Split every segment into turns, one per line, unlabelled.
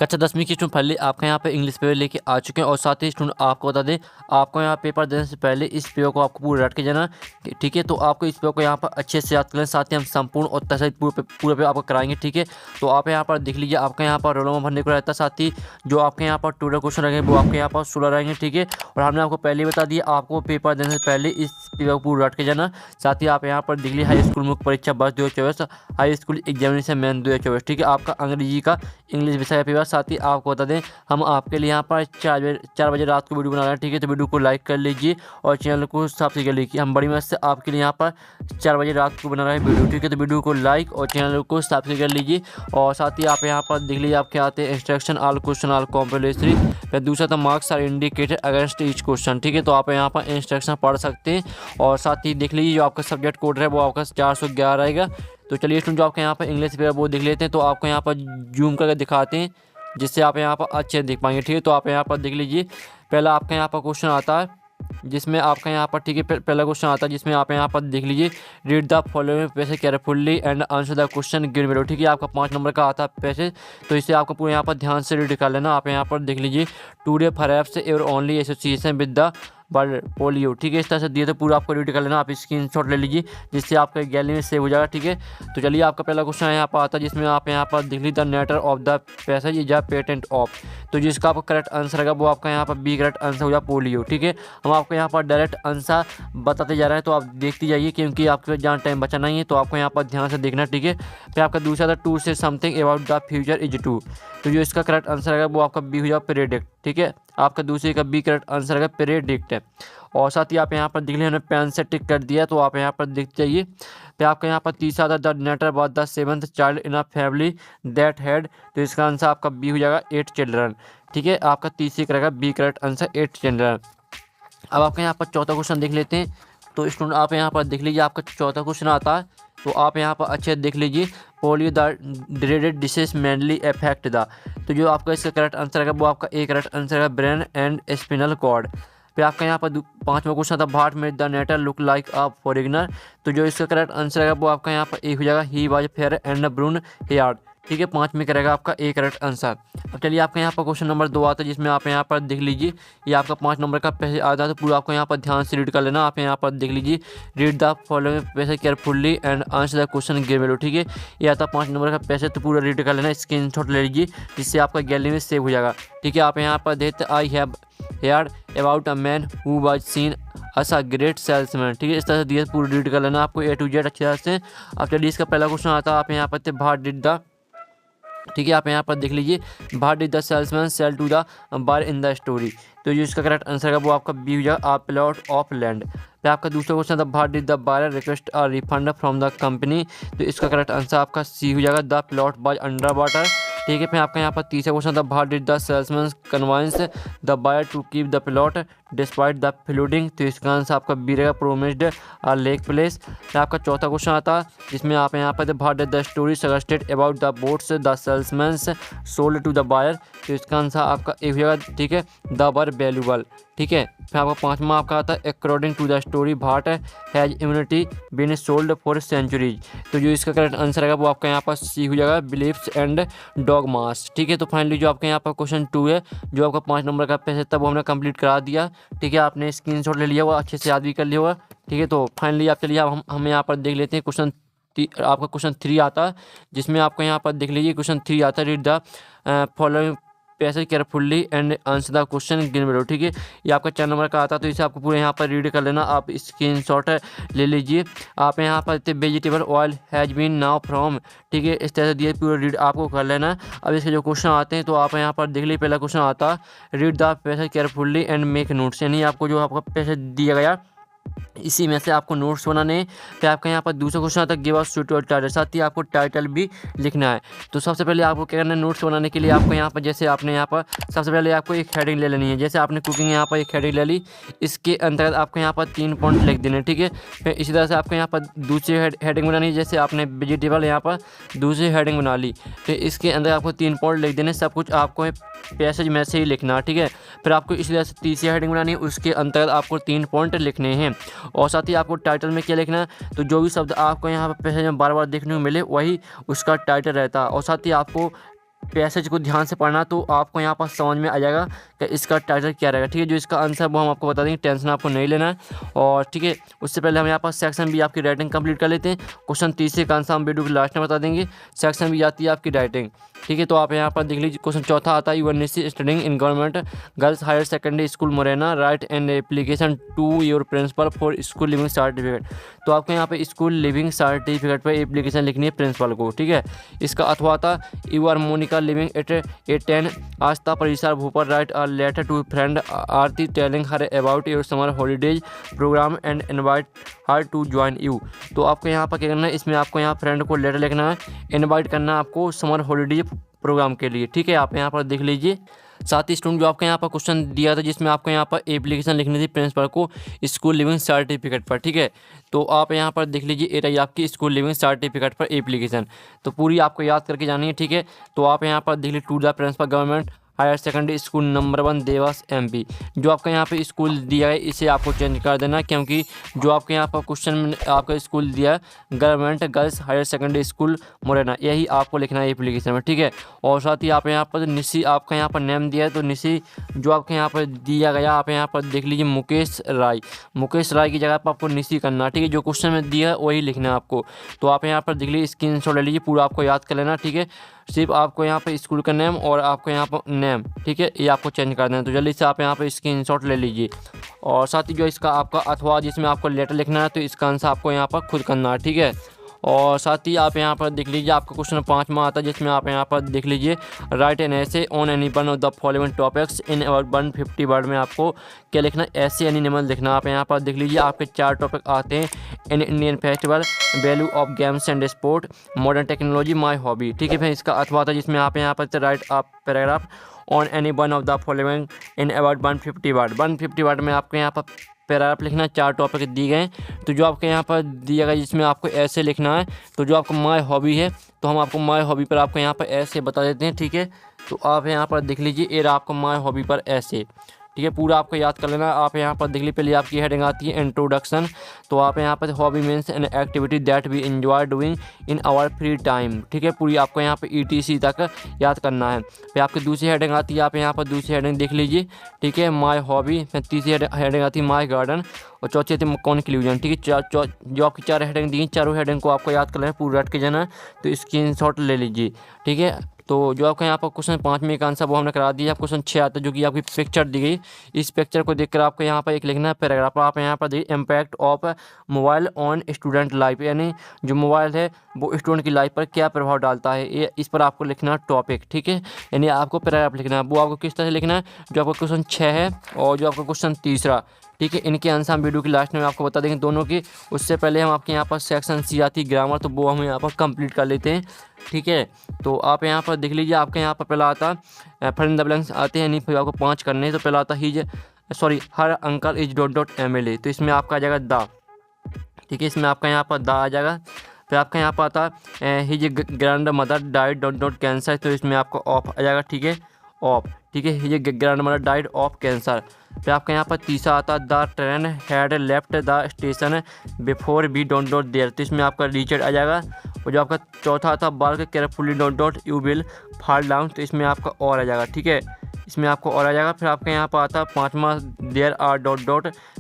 कक्षा 10वीं की स्टूडेंट फाइनली आपके यहाँ पे इंग्लिश पेपर लेके आ चुके हैं। और साथ ही स्टूडेंट आपको बता दें, आपको यहाँ पेपर देने से पहले इस पेपर को आपको पूरा रट के जाना, ठीक है। तो आपको इस पेपर को यहाँ पर अच्छे से याद करें, साथ ही हम संपूर्ण और तसहित पूरे पेपर आपको कराएंगे, ठीक है। तो आप यहाँ पर देख लीजिए, आपका यहाँ पर रोल नंबर भरने को रहता है, साथ ही जो आपके यहाँ पर टोटल क्वेश्चन रहेंगे वो आपके यहाँ पर 16 रहेंगे, ठीक है। और हमने आपको पहले ही बता दिया, आपको पेपर देने से पहले इस पेपर को पूरा रट के जाना। साथ ही आप यहाँ पर देख लीजिए, हाई स्कूल मुख्य परीक्षा वर्ष 2024, हाई स्कूल एग्जामिनेशन मेन 2024, ठीक है। आपका अंग्रेजी का इंग्लिश विषय का पेपर। साथ ही आपको बता दें, हम आपके लिए यहाँ पर 4 बजे रात को वीडियो बना रहे हैं, ठीक है। तो वीडियो को लाइक कर लीजिए और चैनल को सब्सक्राइब कर लीजिए। हम बड़ी मेहनत से आपके लिए यहाँ पर 4 बजे रात को बना रहे हैं वीडियो, ठीक है। तो वीडियो को लाइक और चैनल को सब्सक्राइब कर लीजिए। और साथ ही आप यहाँ पर देख लीजिए, आपके आते हैं instruction all question all compulsory. फिर दूसरा था marks are indicated against each question, ठीक है। तो आप यहाँ पर इंस्ट्रक्शन पढ़ सकते हैं। और साथ ही देख लीजिए, जो आपका सब्जेक्ट कोड है वो आपका 411 रहेगा। तो चलिए स्टूडेंट, जो आपके यहाँ पर इंग्लिश पेपर वो देख लेते हैं। तो आपको यहाँ पर जूम करके दिखाते हैं, जिससे आप यहाँ पर अच्छे देख पाएंगे, ठीक है। तो आप यहाँ पर देख लीजिए, पहला आपका यहाँ पर क्वेश्चन आता है, जिसमें आपका यहाँ पर, ठीक है, पहला क्वेश्चन आता है जिसमें आप यहाँ पर देख लीजिए, read the following passage carefully and answer the question given below, ठीक है। आपका 5 नंबर का आता है पैसेज, तो इसे आपको पूरे यहाँ पर ध्यान से रीड कर लेना। आप यहाँ पर देख लीजिए, today perhaps your only association with the world polio, ठीक है। इस तरह से दिए तो पूरा आपको रीड कर लेना। आप स्क्रीनशॉट ले लीजिए, जिससे आपका गैलरी में सेव हो जाएगा, ठीक है। तो चलिए, आपका पहला क्वेश्चन यहाँ पर आता है, जिसमें आप यहाँ पर देख लीजिए, the nature of the passage is a patent of. तो जिसका आपका करेक्ट आंसर रहेगा वो आपका यहाँ पर बी करेक्ट आंसर हो जाए, पोलियो, ठीक है। हम आपको यहाँ पर डायरेक्ट आंसर बताते जा रहे हैं, तो आप देखते जाइए, क्योंकि आपके पास ज़्यादा टाइम बचा नहीं है। तो आपको यहाँ पर ध्यान से देखना, ठीक है। फिर आपका दूसरा था, to say something about the future is to. तो जो इसका करेक्ट आंसर रहेगा वो आपका बी हो जाए, प्रेडिक्ट, ठीक है। आपका दूसरे का बी करेक्ट आंसर रहेगा, प्रेडिक्ट है। और साथ ही आप यहाँ पर देख लें, हमने पेन से टिक कर दिया, तो आप यहाँ पर देखते जाइए। फिर आपका यहाँ पर तीसरा था, the narrator was the 7th child in a family that had. तो इसका आंसर आपका बी हो जाएगा, 8 चिल्ड्रन, ठीक है। आपका तीसरी का रहेगा बी करेक्ट आंसर, 8 चिल्ड्रन। अब आपका यहाँ पर चौथा क्वेश्चन देख लेते हैं। तो स्टूडेंट आप यहाँ पर देख लीजिए, आपका चौथा क्वेश्चन आता है, तो आप यहाँ पर अच्छे देख लीजिए, polio the dreaded disease mainly affect the. तो जो आपका इसका करेक्ट आंसर है वो आपका ए करेक्ट आंसर है, ब्रेन एंड स्पिनल कॉर्ड। फिर आपका यहाँ पर 5वां क्वेश्चन था, what made the narrator look like a foreigner. तो जो इसका करेक्ट आंसर है वो आपका यहाँ पर ए हो जाएगा, he was fair and brown haired, ठीक है। 5 में करेगा आपका ए करेक्ट आंसर। अब चलिए, आपका यहाँ पर क्वेश्चन नंबर 2 आता है, जिसमें आप यहाँ पर देख लीजिए, ये आपका 5 नंबर का पैसेज आता है। तो पूरा आपको यहाँ पर ध्यान से रीड कर लेना। आप यहाँ पर देख लीजिए, read the following passage carefully and answer the question given below, ठीक है। ये आता है 5 नंबर का पैसेज, तो पूरा रीड कर लेना, स्क्रीनशॉट ले लीजिए, जिससे आपका गैलरी में सेव हो जाएगा, ठीक है। आप यहाँ पर देखते, I have heard about a man who was seen as a great salesman, ठीक है। इस तरह से दिए, पूरा रीड कर लेना आपको A to Z अच्छी तरह से। अब चलिए, इसका पहला क्वेश्चन आता है, आप यहाँ पर भाट डिड द, ठीक है। आप यहाँ पर देख लीजिए, what did the salesman sell to the buyer in the story. तो जो इसका करेक्ट आंसर है वो आपका बी हो जाएगा, आ प्लॉट ऑफ लैंड। फिर आपका दूसरा क्वेश्चन था, what did the buyer request a refund from the company. तो इसका करेक्ट आंसर आपका सी हो जाएगा, the plot by under water, ठीक है। फिर आपका यहाँ पर तीसरा क्वेश्चन था, what did the salesman convince the buyer to keep the plot despite the flooding. तो इसका आंसर आपका बी रहेगा, प्रोमिस्ड अ लेक प्लेस। फिर आपका चौथा क्वेश्चन आता है, जिसमें आप यहाँ पर what did the story suggested about the boats the salesman's sold to the buyer. तो इसका आंसर आपका ए हो जाएगा, ठीक है, द वर वैल्यूबल, ठीक है। फिर आपका 5वां आपका आता है, according to the story but has immunity been sold for centuries. तो जो इसका करेक्ट आंसर है वो आपका यहाँ पर सी हो जाएगा, बिलीफ्स एंड डॉगमास, ठीक है। तो फाइनली जो आपका यहाँ पर क्वेश्चन 2 है, जो आपका 5 नंबर का पैसेज था, वो हमने कंप्लीट करा दिया, ठीक है। आपने स्क्रीनशॉट ले लिया हुआ, अच्छे से याद भी कर लिया हुआ, ठीक है। तो फाइनली आप चलिए, हम यहाँ पर देख लेते हैं क्वेश्चन, आपका क्वेश्चन 3 आता है, जिसमें आपको यहाँ पर देख लीजिए, क्वेश्चन 3 आता है, read the following passage carefully and answer the question given below, ठीक है। ये आपका 4 नंबर का आता है, तो इसे आपको पूरे यहाँ पर रीड कर लेना। आप स्क्रीनशॉट ले लीजिए। आप यहाँ पर vegetable oil has been now from, ठीक है। इस तरह से दिए, पूरा रीड आपको कर लेना। अब इसके जो क्वेश्चन आते हैं, तो आप यहाँ पर देख लीजिए, पहला क्वेश्चन आता है, read the passage carefully and make notes, यानी आपको जो आपका पैसेज दिया गया इसी में से आपको नोट्स बनाने हैं। फिर आपका यहाँ पर दूसरा क्वेश्चन आता है, गिव अस सुटेबल टाइटल, साथ ही आपको टाइटल भी लिखना है। तो सबसे पहले आपको क्या करना है, नोट्स बनाने के लिए आपको यहाँ पर, जैसे आपने यहाँ पर सबसे पहले आपको एक हेडिंग ले लेनी है। जैसे आपने कुकिंग यहाँ पर एक हेडिंग ले ली, इसके अंतर्गत आपको यहाँ पर 3 पॉइंट लिख देने, ठीक है। फिर इसी तरह से आपको यहाँ पर दूसरी हेडिंग बनानी है, जैसे आपने वेजिटेबल यहाँ पर दूसरी हेडिंग बना ली, फिर इसके अंदर आपको 3 पॉइंट लिख देने। सब कुछ आपको पैसेज में से ही लिखना, ठीक है। फिर आपको इसी तरह से तीसरी हेडिंग बनानी है, उसके अंतर्गत आपको 3 पॉइंट लिखने हैं। और साथ ही आपको टाइटल में क्या लिखना है, तो जो भी शब्द आपको यहाँ पर पैसेज में बार बार देखने को मिले वही उसका टाइटल रहता है। और साथ ही आपको पैसेज को ध्यान से पढ़ना तो आपको यहाँ पर समझ में आ जाएगा कि इसका टाइटल क्या रहेगा। ठीक है, जो इसका आंसर वो हम आपको बता देंगे, टेंशन आपको नहीं लेना है। और ठीक है, उससे पहले हम यहाँ पर सेक्शन बी आपकी राइटिंग कंप्लीट कर लेते हैं। क्वेश्चन 30 का आंसर हम वीडियो के लास्ट में बता देंगे। सेक्शन बी आती है आपकी राइटिंग। ठीक है, तो आप यहाँ पर देख लीजिए, क्वेश्चन चौथा आता है, university studying in government girls higher secondary school Morena, right and application to your principal for school leaving certificate. तो आपको यहाँ पे स्कूल लिविंग सर्टिफिकेट पर एप्लीकेशन लिखनी है प्रिंसिपल को। ठीक है, इसका अथवा था, you are Monika living at A10 Astha Parisar Bhopal, write a letter to friend Aarti telling her about your summer holidays programme and invite her to join you. तो आपको यहाँ पर क्या करना है, इसमें आपको यहाँ फ्रेंड को लेटर लिखना है, इनवाइट करना है आपको समर हॉलीडेज प्रोग्राम के लिए। ठीक है, आप यहाँ पर देख लीजिए। साथ ही स्टूडेंट जो आपको यहाँ पर क्वेश्चन दिया था जिसमें आपको यहाँ पर एप्लीकेशन लिखनी थी प्रिंसिपल को स्कूल लिविंग सर्टिफिकेट पर। ठीक है, तो आप यहाँ पर देख लीजिए, ये रही आपकी स्कूल लिविंग सर्टिफिकेट पर एप्लीकेशन। तो पूरी आपको याद करके जानी है। ठीक है, तो आप यहाँ पर देख लीजिए, to the principal government higher secondary school number 1 Dewas MP। जो आपका यहाँ पे स्कूल दिया है इसे आपको चेंज कर देना, क्योंकि जो आपके यहाँ पर क्वेश्चन में आपका स्कूल दिया है government girls higher secondary school Morena, यही आपको लिखना है एप्लीकेशन में। ठीक है, और साथ ही आप यहाँ पर निशी आपका यहाँ पर नेम दिया है, तो निशी जो आपके यहाँ पर दिया गया, आप यहाँ पर देख लीजिए मुकेश राय। मुकेश राय की जगह पर आपको निशी करना। ठीक है, जो क्वेश्चन में दिया है वही लिखना है आपको। तो आप यहाँ पर देख लीजिए, स्क्रीनशॉट ले लीजिए, पूरा आपको याद कर लेना। ठीक है, सिर्फ आपको यहाँ पे स्कूल का नेम और आपको यहाँ पर नेम, ठीक है, ये आपको चेंज कर देना। तो जल्दी से आप यहाँ पे स्क्रीनशॉट ले लीजिए। और साथ ही जो इसका आपका अथवा जिसमें आपको लेटर लिखना है, तो इसका आंसर आपको यहाँ पर खुद करना है। ठीक है, और साथ ही आप यहाँ पर देख लीजिए, आपका क्वेश्चन 5 में आता है जिसमें आप यहाँ पर देख लीजिए, राइट एन ऐसे on any one of the following topics in about 150 word में आपको क्या लिखना है, ऐसे एनिमल लिखना। आप यहाँ पर देख लीजिए, आपके 4 टॉपिक आते हैं, in Indian festival, value of games and sport, modern technology, my hobby. ठीक है, फिर इसका अथवा था जिसमें आप यहाँ पर राइट आप paragraph on any one of the following in about 150 word. 150 word में आपको यहाँ पर पैराग्राफ लिखना है, 4 टॉपिक दिए गए। तो जो आपके यहाँ पर दिया गया जिसमें आपको ऐसे लिखना है, तो जो आपको माय हॉबी है, तो हम आपको माय हॉबी पर आपको यहाँ पर ऐसे बता देते हैं। ठीक है, तो आप यहाँ पर देख लीजिए, ये आपको माय हॉबी पर ऐसे। ठीक है, पूरा आपको याद कर लेना। आप यहाँ पर देख लीजिए, पहले आपकी हेडिंग आती है इंट्रोडक्शन। तो आप यहाँ पर hobby means an activity that we enjoy doing in our free time. ठीक है, पूरी आपको यहाँ पर ETC तक याद करना है। फिर आपकी दूसरी हेडिंग आती है, आप यहाँ पर दूसरी हेडिंग देख लीजिए। ठीक है, माय हॉबी। फिर तीसरी हेडिंग आती है माय गार्डन, और चौथी आती है कॉन्क्लूजन। ठीक है, जो आपकी 4 हेडिंग दी, चारों हेडिंग को आपको याद कर लेना, पूरा रट के जाना है। तो स्क्रीनशॉट ले लीजिए। ठीक है, तो जो आपका यहाँ पर क्वेश्चन 5 में का आंसर वो हमने करा दिया। क्वेश्चन 6 आता है जो कि आपकी पिक्चर दी गई, इस पिक्चर को देखकर आपको यहाँ पर एक लिखना है पैराग्राफ। आप यहाँ पर देखिए, impact of mobile on student life, यानी जो मोबाइल है वो स्टूडेंट की लाइफ पर क्या प्रभाव डालता है, ये इस पर आपको लिखना है टॉपिक। ठीक है, यानी आपको पैराग्राफ लिखना है। वो आपको किस तरह से लिखना है, जो आपका क्वेश्चन 6 है और जो आपका क्वेश्चन 3। ठीक है, इनके आंसर हम वीडियो की लास्ट में आपको बता देंगे दोनों की। उससे पहले हम आपके यहाँ पर सेक्शन C आती ग्रामर, तो वो हम यहाँ पर कंप्लीट कर लेते हैं। ठीक है, तो आप यहाँ पर देख लीजिए, आपके यहाँ पर पहला आता फिल इन द ब्लैंक्स आते हैं, यानी फिर आपको 5 करने हैं। तो पहला आता हर अंकल इज .MLA, तो इसमें आपका आ जाएगा द। ठीक है, इसमें आपका यहाँ पर द आ जाएगा। फिर आपका यहाँ पर आता है his grandmother died cancer, तो इसमें आपका ऑफ आ जाएगा। ठीक है, ऑफ। ठीक है, his grandmother died of cancer. फिर आपका यहाँ पर तीसरा आता है the train had left the station before be there, तो इसमें आपका रीचेड आ जाएगा। और जो आपका चौथा आता है work carefully you will fall down, तो इसमें आपका और आ जाएगा। ठीक है, इसमें आपको और आ जाएगा। फिर आपका यहाँ पर आता है 5वां there are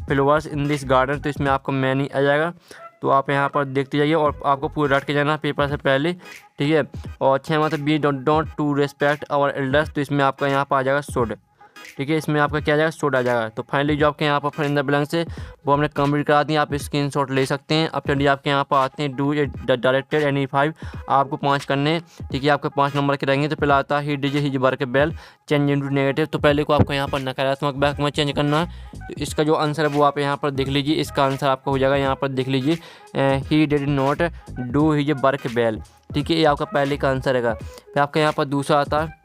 flowers in this garden, तो इसमें आपको मैनी आ जाएगा। तो आप यहाँ पर देखते जाइए और आपको पूरा रट के जाना पेपर से पहले। ठीक है, और 6वां था be don't to respect our elders, तो इसमें आपका यहाँ पर आ जाएगा शुड। ठीक है, इसमें आपका क्या आ जाएगा, शॉट आ जाएगा। तो फाइनली जो आपके यहाँ पर फिल इन द ब्लैंक्स है वो हमने कंप्लीट करा दी। आप स्क्रीनशॉट ले सकते हैं। अब चलिए आपके यहाँ पर आते हैं डू डायरेक्टेड एनी 5, आपको 5 करने। ठीक है, आपके 5 नंबर के रहेंगे। तो पहला आता है he does his work well change into negative, तो पहले को आपको यहाँ पर नकारात्मक बैक में चेंज करना है। तो इसका जो आंसर है वो आप यहाँ पर देख लीजिए। इसका आंसर आपका हो जाएगा, यहाँ पर देख लीजिए, he did not do his work well. ठीक है, ये आपका पहले का आंसर है। फिर आपका यहाँ पर दूसरा आता है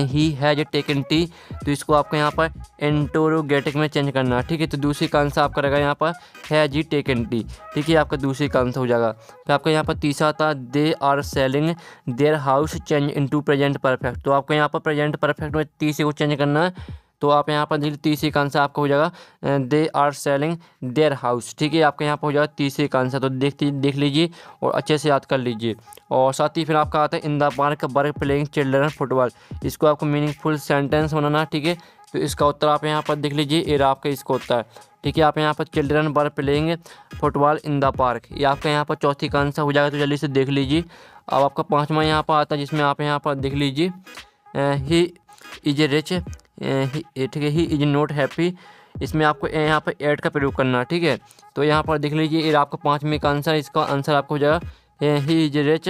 ही हैज टेकन टी, तो इसको आपको यहाँ पर इंटरोगेटिव में चेंज करना है। ठीक है, तो दूसरी का आंसर आपका रहेगा यहाँ पर हैज ही टेकन टी। ठीक है, आपका दूसरी का आंसर हो जाएगा। फिर आपका यहाँ पर तीसरा आता है they are selling their house change into present perfect, तो आपको यहाँ पर प्रेजेंट परफेक्ट में तीसरे को चेंज करना है। तो तो आप यहाँ पर देखिए तीसरे का आंसर आपका हो जाएगा they are selling their house. ठीक है, आपका यहाँ पर हो जाएगा तीसरे का आंसर। तो देख लीजिए और अच्छे से याद कर लीजिए। और साथ ही फिर आपका आता है in the park work playing children football. इसको आपको मीनिंगफुल सेंटेंस बनाना। ठीक है, तो इसका उत्तर आप यहाँ पर देख लीजिए, ये आपका इसका उत्तर है। ठीक है, आप यहाँ पर children were playing football in the park, ये आपका यहाँ पर चौथी का आंसर हो जाएगा। तो जल्दी से देख लीजिए। अब आपका पाँचवा यहाँ पर आता है जिसमें आप यहाँ पर देख लीजिए ही इज ए रिच, ठीक है, ही इज नॉट हैप्पी। इसमें आपको यहाँ पर ऐड का प्रयोग करना। ठीक है, तो यहाँ पर देख लीजिए, ये आपका पाँचवें का आंसर, इसका आंसर आपको हो जाएगा ही इज रिच,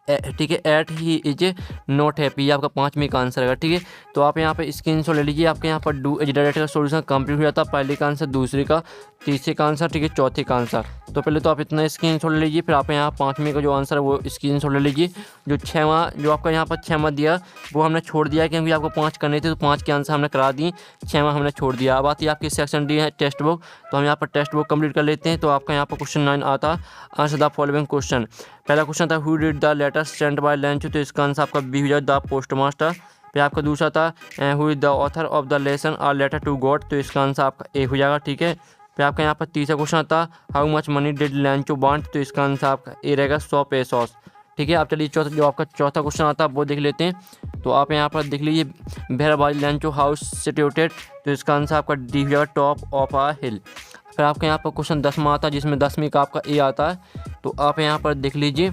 ठीक है, at he is not happy, ये आपका पाँचवीं का आंसर है। ठीक है, तो आप यहाँ पे स्क्रीनशॉट ले लीजिए। आपके यहाँ पर डू एज डायरेक्ट का सोल्यूशन कंप्लीट हो जाता है। पहले का आंसर, दूसरे का, तीसरे का आंसर, ठीक है, चौथे का आंसर। तो पहले तो आप इतना स्क्रीनशॉट ले लीजिए, फिर आप यहाँ पाँचवीं का जो आंसर है वो स्क्रीनशॉट ले लीजिए। जो छठवां जो आपका यहाँ पर छठवां दिया वो हमने छोड़ दिया, क्योंकि आपको 5 करने थे, तो 5 के आंसर हमने करा दिए, छठवां हमने छोड़ दिया। अब आती है आपकी सेक्शन डी है टेक्स्ट बुक। तो हम यहाँ पर टेक्स्ट बुक कंप्लीट कर लेते हैं। तो आपका यहाँ पर क्वेश्चन 9 आता है, आंसर द फॉलोइंग क्वेश्चन। पहला क्वेश्चन था who did the letter sent by Lencho, तो इसका आंसर आपका बी हो जाएगा द पोस्ट मास्टर। फिर आपका दूसरा था who is the author of the lesson are letter to God, तो इसका आंसर आपका ए हो जाएगा। ठीक है, फिर आपका यहाँ पर तीसरा क्वेश्चन आता how much money did लंचो want, तो इसका आंसर आपका ए रहेगा 100 पेसोस। ठीक है, आप चलिए चौथा जो आपका चौथा क्वेश्चन आता है वो देख लेते हैं। तो आप यहाँ पर देख लीजिए where by Lencho house situated, तो इसका आंसर आपका डी हो जाएगा टॉप ऑफ अ हिल। फिर आपके यहाँ पर क्वेश्चन 10वां आता है जिसमें 10वीं का आपका ए आता है। तो आप यहाँ पर देख लीजिए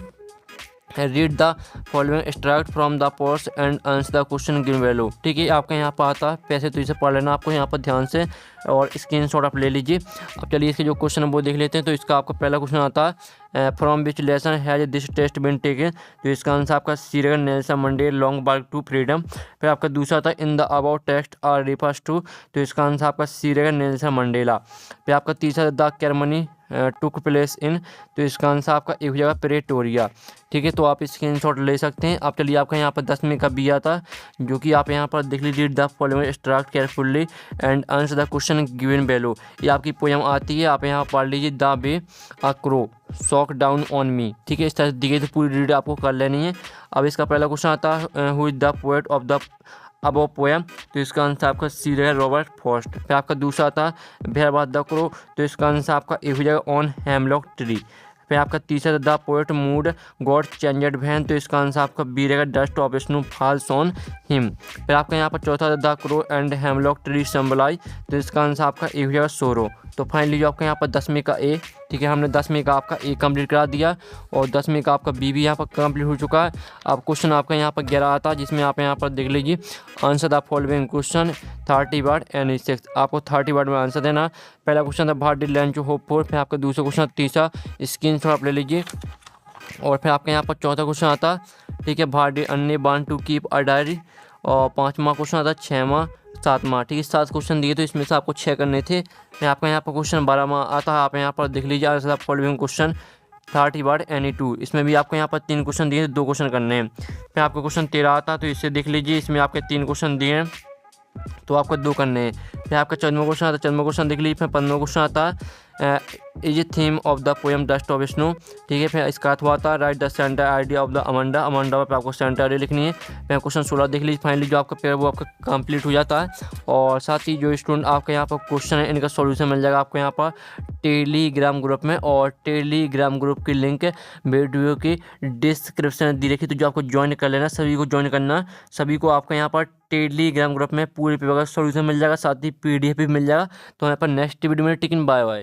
read the following extract from the post and answer the question given value. ठीक है, आपका यहाँ पर आता है पैसे, तो इसे पढ़ लेना आपको यहाँ पर ध्यान से और स्क्रीनशॉट आप ले लीजिए। अब चलिए इसके जो क्वेश्चन है वो देख लेते हैं। तो इसका आपका पहला क्वेश्चन आता है from which lesson has this test been taken, तो इसका आंसर आपका सी रहेगा Nelson Mandela long walk to freedom. फिर आपका दूसरा था in the about text are refers to, तो इसका आंसर आपका सी रहेगा नेल्सन मंडेला। फिर आपका तीसरा द कैरमनी टुक प्लेस इन, तो इसका आंसर आपका एक हो जाएगा प्रेटोरिया। ठीक है, तो आप स्क्रीनशॉट ले सकते हैं। आप चलिए आपका यहाँ पर 10वीं का बी आता है, जो कि आप यहाँ पर देख लीजिए the following extract carefully and answer the question given value, ये आपकी पोएम आती है। आप यहाँ पढ़ लीजिए the way a crow shook down on me. ठीक है, इस तरह दी गई तो पूरी रीड आपको कर लेनी है। अब इसका पहला क्वेश्चन आता है who is the poet of the अब पोएम, तो इसका आंसर आपका सी रहेगा रॉबर्ट फॉस्ट। फिर आपका दूसरा था वेयर वाज द क्रो, तो इसका आंसर आपका ए हो जाएगा ऑन हेमलॉक ट्री। फिर आपका तीसरा the poet mood got changed when, तो इसका आंसर आपका बी रहेगा dust of snow falls on him. फिर आपका यहाँ पर चौथा the crow and hemlock tree symbolise, तो इसका आंसर आपका ए हो जाएगा सोरो। तो फाइनली जो आपका यहाँ पर 10वीं का ए, ठीक है, हमने 10वीं का आपका ए कंप्लीट करा दिया और 10वीं का आपका बी भी यहाँ पर कंप्लीट हो चुका है। अब क्वेश्चन आपका यहाँ पर 11 आता है, जिसमें आप यहाँ पर देख लीजिए answer the following question 30 word and 6, आपको 30 वर्ड में आंसर देना। पहला क्वेश्चन था what did lunch hope for, फिर आपका दूसरा क्वेश्चन, तीसरा स्क्रीनशॉट आप ले लीजिए। और फिर आपके यहाँ पर चौथा क्वेश्चन आता, ठीक है, what did Anne want to keep a diary. और पाँचवा क्वेश्चन आता 6वां 7वां। ठीक है, 7 क्वेश्चन दिए तो इसमें से आपको 6 करने थे। फिर आपका यहाँ पर क्वेश्चन 12वां आता है, आप यहाँ पर देख लीजिए answer following question 30 word any 2, इसमें भी आपको यहाँ पर 3 क्वेश्चन दिए, 2 क्वेश्चन करने हैं। फिर आपका क्वेश्चन 13 आता है, तो इसे देख लीजिए, इसमें आपके 3 क्वेश्चन दिए हैं तो आपको 2 करने हैं। फिर आपका 14वां क्वेश्चन आता है, 14वां क्वेश्चन देख लीजिए। फिर 15वां क्वेश्चन आता है is a theme of the poem dust of snow. ठीक है, फिर इसका अर्थ हुआ था right the centre idea of the Amanda, Amanda पर आपको सेंटर आइडिया लिखनी है। फिर क्वेश्चन 16 देख लीजिए। फाइनली जो आपका पेपर वो आपका कंप्लीट हो जाता है। और साथ ही जो स्टूडेंट आपका यहाँ पर क्वेश्चन है इनका सॉल्यूशन मिल जाएगा आपको यहाँ पर टेलीग्राम ग्रुप में, और टेलीग्राम ग्रुप की लिंक वीडियो की डिस्क्रिप्शन दी रखी, तो जो आपको ज्वाइन कर लेना, सभी को ज्वाइन करना, सभी को आपका यहाँ पर टेलीग्राम ग्रुप में पूरे पेपर का सॉल्यूशन मिल जाएगा, साथ ही PDF भी मिल जाएगा। तो यहाँ पर नेक्स्ट वीडियो में टिकन बाय बाय।